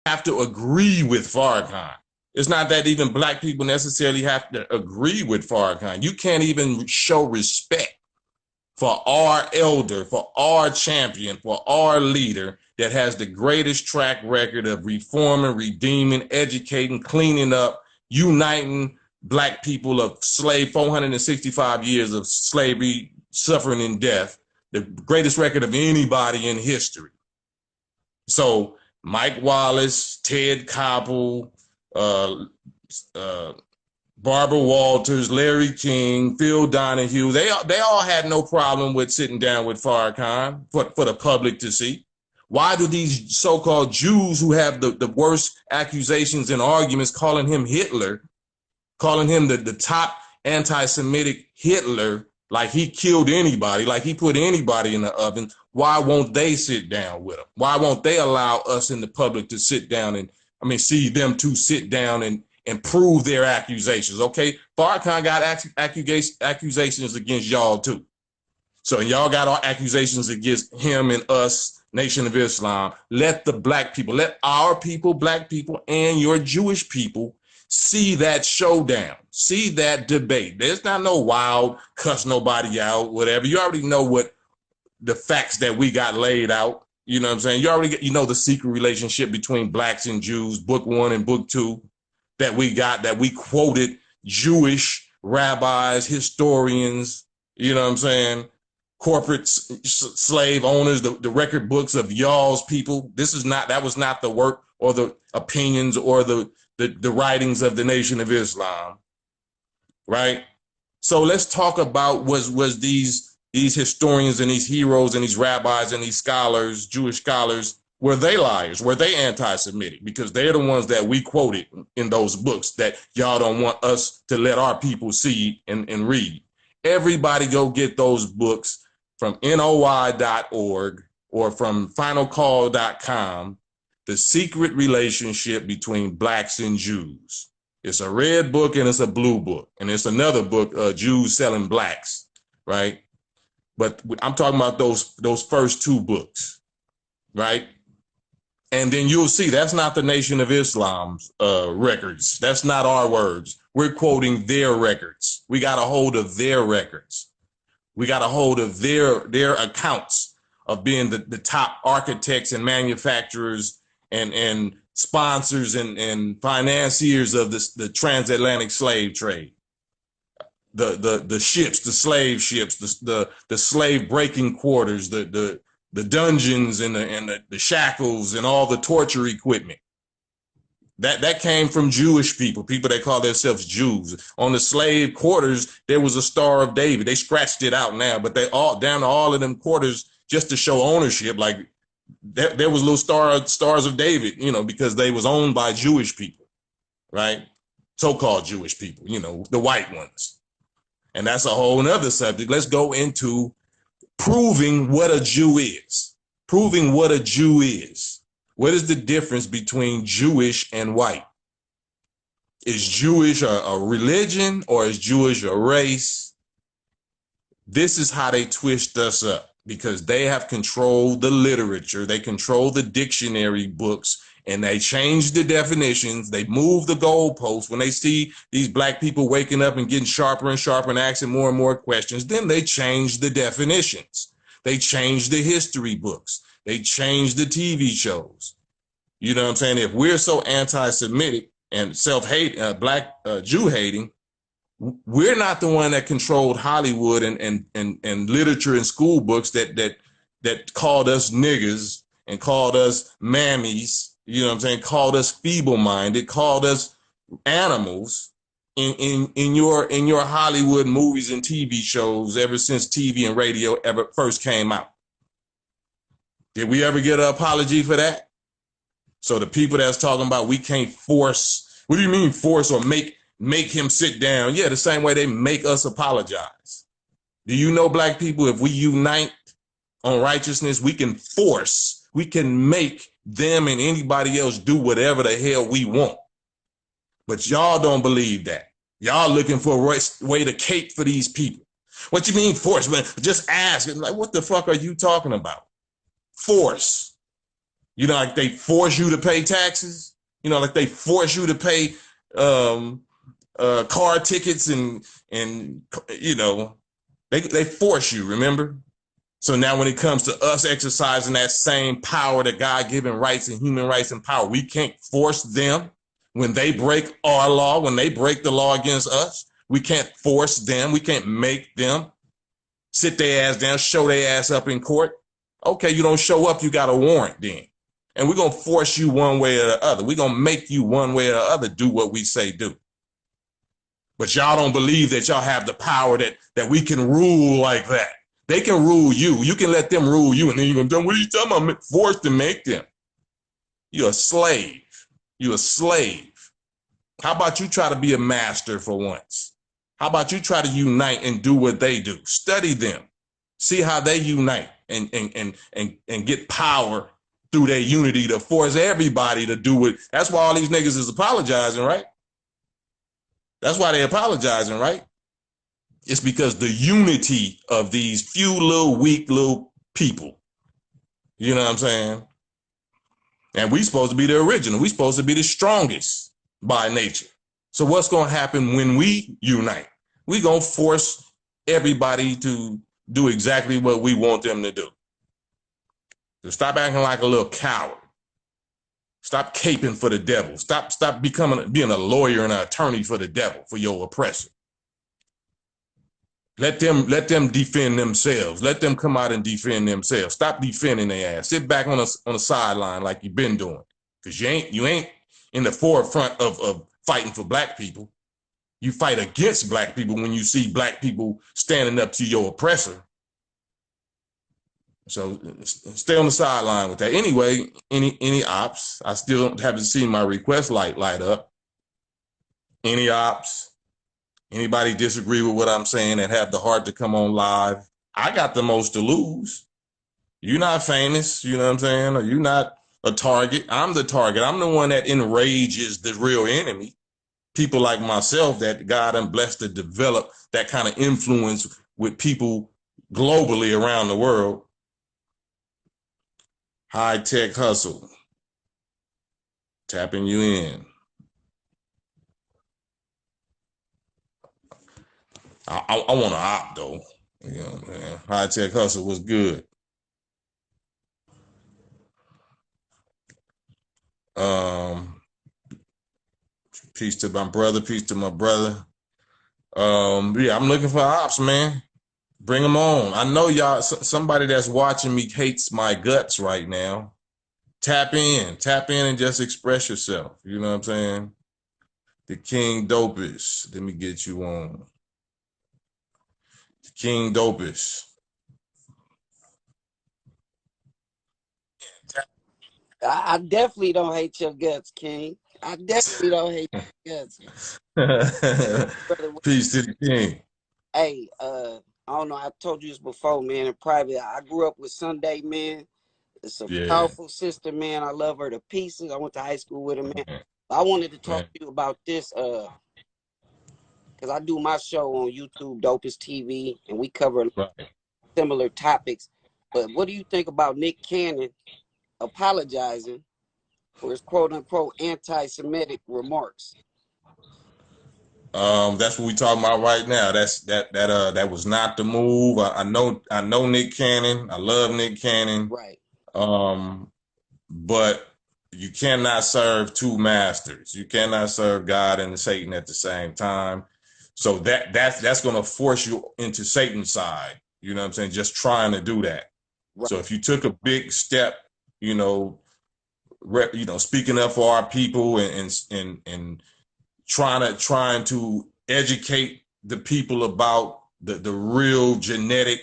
have to agree with Farrakhan. It's not that even black people necessarily have to agree with Farrakhan. You can't even show respect for our elder, for our champion, for our leader that has the greatest track record of reforming, redeeming, educating, cleaning up, uniting black people of 465 years of slavery, suffering, and death, the greatest record of anybody in history. So Mike Wallace, Ted Koppel, Barbara Walters, Larry King, Phil Donahue, they all had no problem with sitting down with Farrakhan for the public to see. Why do these so-called Jews who have the worst accusations and arguments calling him Hitler, calling him the top anti-Semitic Hitler, like he killed anybody, like he put anybody in the oven, why won't they sit down with him? Why won't they allow us in the public to sit down and, see them two sit down and prove their accusations? Okay, Farrakhan got accusations against y'all too. So y'all got all accusations against him and us, Nation of Islam. Let the black people, let our people, black people, and your Jewish people see that showdown, see that debate. There's not no wild cuss nobody out, whatever. You already know what the facts that we got laid out. You know what I'm saying? You already you know the secret relationship between blacks and Jews, book 1 and book 2, that we got, that we quoted Jewish rabbis, historians, you know what I'm saying, corporate slave owners, the record books of y'all's people. That was not the work or the opinions or the writings of the Nation of Islam, right? So let's talk about was these historians and these heroes and these rabbis and these scholars, Jewish scholars, were they liars? Were they anti-Semitic? Because they're the ones that we quoted in those books that y'all don't want us to let our people see and read. Everybody go get those books from NOI.org or from finalcall.com, The Secret Relationship Between Blacks and Jews. It's a red book and it's a blue book. And it's another book, Jews Selling Blacks, right? But I'm talking about those first 2 books, right? And then you'll see that's not the Nation of Islam's records. That's not our words. We're quoting their records. We got a hold of their records. We got a hold of their accounts of being the top architects and manufacturers and sponsors and financiers of the transatlantic slave trade. The ships, the slave ships, the slave breaking quarters, the dungeons and the shackles and all the torture equipment. That came from Jewish people that call themselves Jews. On the slave quarters, there was a Star of David. They scratched it out now, but they all down to all of them quarters just to show ownership. Like there was little stars of David, because they was owned by Jewish people, right? So-called Jewish people, the white ones. And that's a whole nother subject. Let's go into proving what a Jew is. Proving what a Jew is. What is the difference between Jewish and white? Is Jewish a religion or is Jewish a race? This is how they twist us up, because they have controlled the literature. They control the dictionary books, and they change the definitions. They move the goalposts. When they see these black people waking up and getting sharper and sharper and asking more and more questions, then they change the definitions. They change the history books. They change the TV shows. You know what I'm saying? If we're so anti-Semitic and self-hate, black Jew hating, we're not the one that controlled Hollywood and literature and school books that called us niggas and called us mammies, you know what I'm saying, called us feeble-minded, called us animals in your Hollywood movies and TV shows ever since TV and radio ever first came out. Did we ever get an apology for that? So the people that's talking about we can't force, what do you mean force or make him sit down? Yeah, the same way they make us apologize. Do you know, black people, if we unite on righteousness, we can make them and anybody else do whatever the hell we want. But y'all don't believe that. Y'all looking for a way to cape for these people. What you mean force, man? Just ask. Like, what the fuck are you talking about? Force. You know, like they force you to pay taxes. You know, like they force you to pay car tickets and you know, they force you, remember? So now when it comes to us exercising that same power, that God-given rights and human rights and power, we can't force them when they break our law, when they break the law against us. We can't force them. We can't make them sit their ass down, show their ass up in court. Okay, you don't show up, you got a warrant then. And we're going to force you one way or the other. We're going to make you one way or the other do what we say do. But y'all don't believe that y'all have the power that we can rule like that. They can rule you. You can let them rule you, and then you're going to tell them, what are you talking about? Forced to make them. You're a slave. You're a slave. How about you try to be a master for once? How about you try to unite and do what they do? Study them. See how they unite and get power through their unity to force everybody to do it. That's why all these niggas is apologizing, right? That's why they're apologizing, right? It's because the unity of these few little weak little people. You know what I'm saying? And we supposed to be the original. We supposed to be the strongest by nature. So what's going to happen when we unite? We going to force everybody to do exactly what we want them to do. So stop acting like a little coward. Stop caping for the devil. Stop being a lawyer and an attorney for the devil, for your oppressor. Let them defend themselves. Let them come out and defend themselves. Stop defending their ass. Sit back on the sideline like you've been doing. Because you ain't in the forefront of fighting for black people. You fight against black people when you see black people standing up to your oppressor. So stay on the sideline with that. Anyway, any ops? I still haven't seen my request light up. Any ops? Anybody disagree with what I'm saying and have the heart to come on live? I got the most to lose. You're not famous, you know what I'm saying? Or you're not a target. I'm the target. I'm the one that enrages the real enemy. People like myself that God and blessed to develop that kind of influence with people globally around the world. High tech hustle. Tapping you in. I want to opt though. You know, man. High tech hustle was good. Peace to my brother. Peace to my brother. Yeah, I'm looking for ops, man. Bring them on. I know y'all. Somebody that's watching me hates my guts right now. Tap in, and just express yourself. You know what I'm saying? The King Dopest. Let me get you on. The King Dopest. I definitely don't hate your guts, King. I definitely don't hate your guts. Brother, Peace to the King. hey, I don't know, I told you this before, man, in private. I grew up with Sunday, man. It's a powerful sister, man. I love her to pieces. I went to high school with her, man. I wanted to talk to you about this, because I do my show on YouTube, Dopest TV, and we cover similar topics. But what do you think about Nick Cannon apologizing for his quote-unquote anti-Semitic remarks? That's what we talking about right now. That was not the move. I know Nick Cannon. I love Nick Cannon. Right. But you cannot serve two masters. You cannot serve God and Satan at the same time. So that's going to force you into Satan's side. You know what I'm saying? Just trying to do that. Right. So if you took a big step, speaking up for our people and trying to educate the people about the real genetic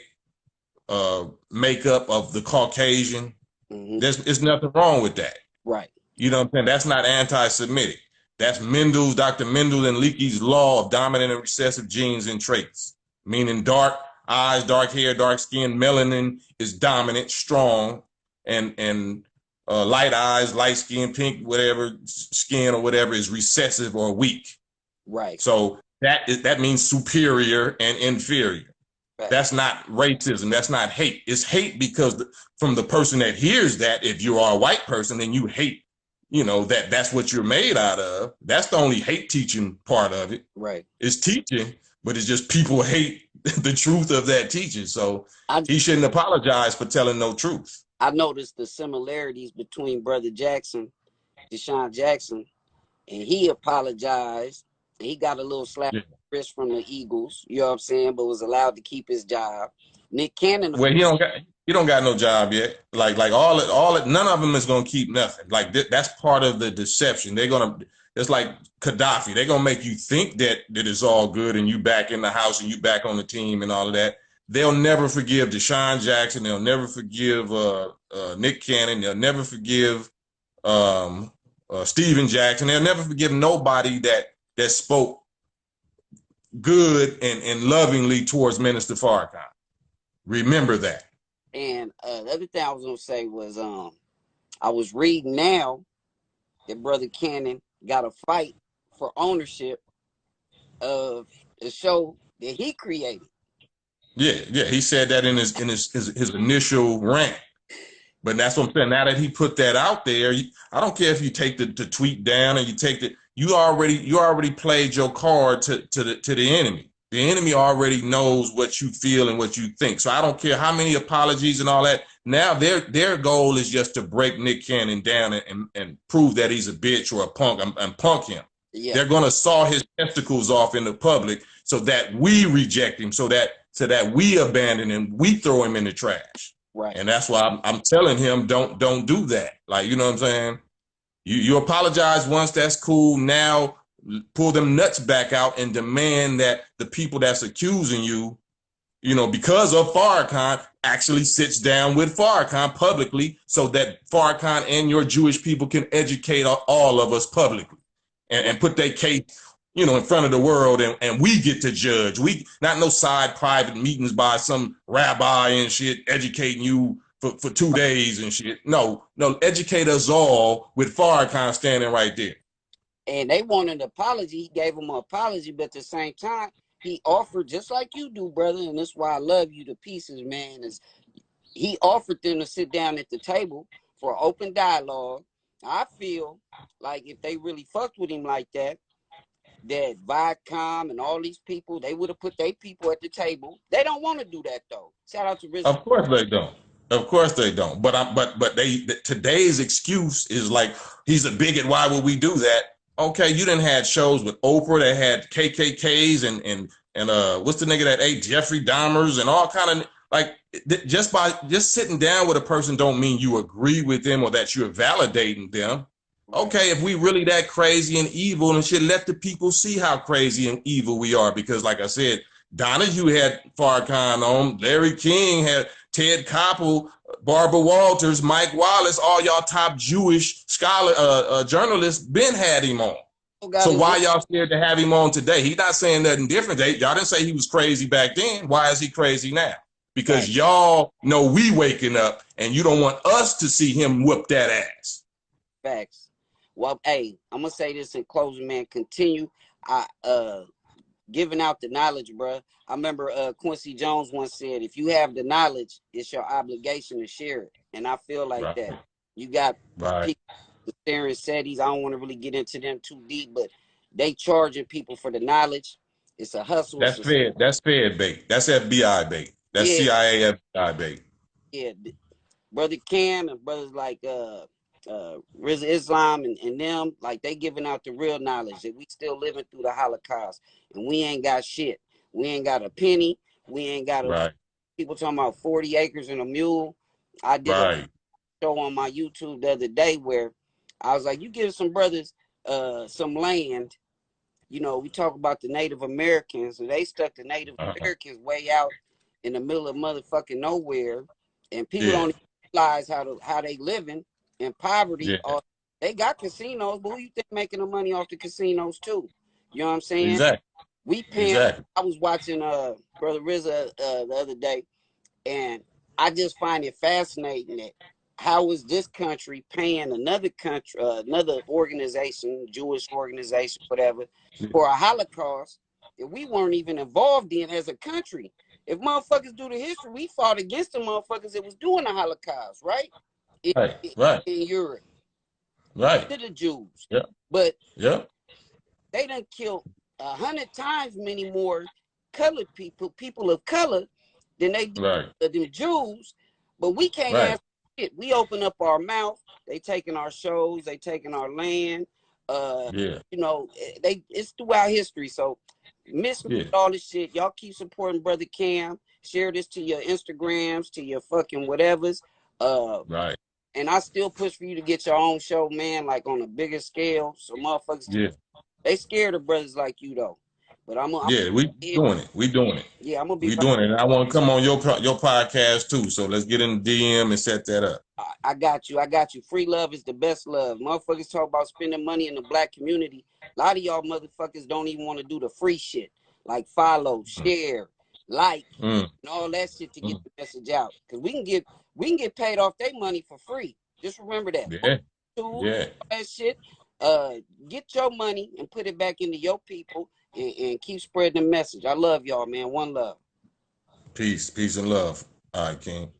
makeup of the Caucasian. Mm-hmm. There's nothing wrong with that. Right. You know what I'm saying? That's not anti-Semitic. That's Dr. Mendel and Leakey's law of dominant and recessive genes and traits, meaning dark eyes, dark hair, dark skin, melanin is dominant, strong, and light eyes, light skin, pink, whatever skin or whatever is recessive or weak. Right. So that means superior and inferior. That's not racism. That's not hate. It's hate because from the person that hears that, if you are a white person, then you hate, that's what you're made out of. That's the only hate teaching part of it. Right. It's teaching, but it's just people hate the truth of that teaching. So he shouldn't apologize for telling no truth. I noticed the similarities between Brother Jackson, Deshaun Jackson, and he apologized. And he got a little slap wrist from the Eagles, you know what I'm saying, but was allowed to keep his job. Nick Cannon. Well, he don't got no job yet. Like all it, none of them is gonna keep nothing. Like that's part of the deception. It's like Gaddafi. They're gonna make you think that it's all good and you back in the house and you back on the team and all of that. They'll never forgive Deshaun Jackson. They'll never forgive Nick Cannon. They'll never forgive Steven Jackson. They'll never forgive nobody that spoke good and lovingly towards Minister Farrakhan. Remember that. And the other thing I was gonna say was I was reading now that Brother Cannon got a fight for ownership of the show that he created. Yeah, he said that in his initial rant. But that's what I'm saying. Now that he put that out there, I don't care if you take the tweet down and you already played your card to the enemy. The enemy already knows what you feel and what you think. So I don't care how many apologies and all that. Now their goal is just to break Nick Cannon down and prove that he's a bitch or a punk and punk him. Yeah. They're gonna saw his testicles off in the public so that we reject him, so that we abandon him, we throw him in the trash. Right. And that's why I'm telling him don't do that. Like, you know what I'm saying? You apologize once, that's cool. Now pull them nuts back out and demand that the people that's accusing you, because of Farrakhan, actually sits down with Farrakhan publicly so that Farrakhan and your Jewish people can educate all of us publicly and put their case, in front of the world and we get to judge. We not no side private meetings by some rabbi and shit educating you for 2 days and shit. No, educate us all with Farrakhan standing right there. And they wanted an apology. He gave them an apology, but at the same time, he offered, just like you do, brother, and that's why I love you to pieces, man, is he offered them to sit down at the table for open dialogue. I feel like if they really fucked with him like that Viacom and all these people, they would have put their people at the table. They don't want to do that, though. Shout out to Rizzo. Of course they don't. Of course they don't. But today's excuse is like, he's a bigot. Why would we do that? Okay, you didn't had shows with Oprah that had KKKs and what's the nigga that ate Jeffrey Dahmers and all kind of like just sitting down with a person don't mean you agree with them or that you're validating them. Okay, if we really that crazy and evil and shit, let the people see how crazy and evil we are. Because like I said, Donahue had Farrakhan on, Larry King had Ted Koppel, Barbara Walters, Mike Wallace, all y'all top Jewish scholar journalists been had him on. So why y'all scared to have him on today? He's not saying nothing different. Y'all didn't say he was crazy back then. Why is he crazy now? Because y'all know we waking up and you don't want us to see him whoop that ass. Facts. Well, hey, I'm gonna say this in closing, man. Continue giving out the knowledge, bro. I remember Quincy Jones once said, if you have the knowledge, it's your obligation to share it. And I feel like that. You got people, the Darren Setties, I don't want to really get into them too deep, but they charging people for the knowledge. It's a hustle. That's Fed. That's Fed bait. That's FBI bait. That's CIA FBI bait. Yeah, Brother Cam and brothers like Rizza Islam and them, like they giving out the real knowledge that we still living through the Holocaust and we ain't got shit. We ain't got a penny. We ain't got people talking about 40 acres and a mule. I did a show on my YouTube the other day where I was like, you give some brothers some land. We talk about the Native Americans, and they stuck the Native Americans way out in the middle of motherfucking nowhere, and people don't realize how they living in poverty. They got casinos, but who you think making the money off the casinos too? You know what I'm saying? Exactly. We paying. I was watching Brother Rizza the other day, and I just find it fascinating that how is this country paying another country, another organization, Jewish organization, whatever, for a Holocaust that we weren't even involved in as a country. If motherfuckers do the history, we fought against the motherfuckers that was doing the Holocaust, right? Right. Right. In Europe. Right. To the Jews. Yeah. But yeah, they done killed 100 times many more colored people of color, than they do right. them Jews. But we can't Right. ask shit. We open up our mouth. They taking our shows. They taking our land. Yeah. You know, it's throughout history. So miss Yeah. all this shit. Y'all keep supporting Brother Cam. Share this to your Instagrams, to your fucking whatevers. Right. And I still push for you to get your own show, man, like on a bigger scale. So motherfuckers, Yeah. they scared of brothers like you though. But I'm Yeah. We doing it. We doing it. yeah, I'm gonna be We back. doing it. And I want to come on your podcast too. So let's get in the DM and set that up. I got you. I got you. Free love is the best love. Motherfuckers talk about spending money in the black community. A lot of y'all motherfuckers don't even want to do the free shit, like follow, share, like, Mm. and all that shit to get the message out. Cause we can get paid off their money for free. Just remember that. Yeah. Tools, Yeah. all that shit. Get your money and put it back into your people, and keep spreading the message. I love y'all, man. One love. Peace. Peace and love. All right, King.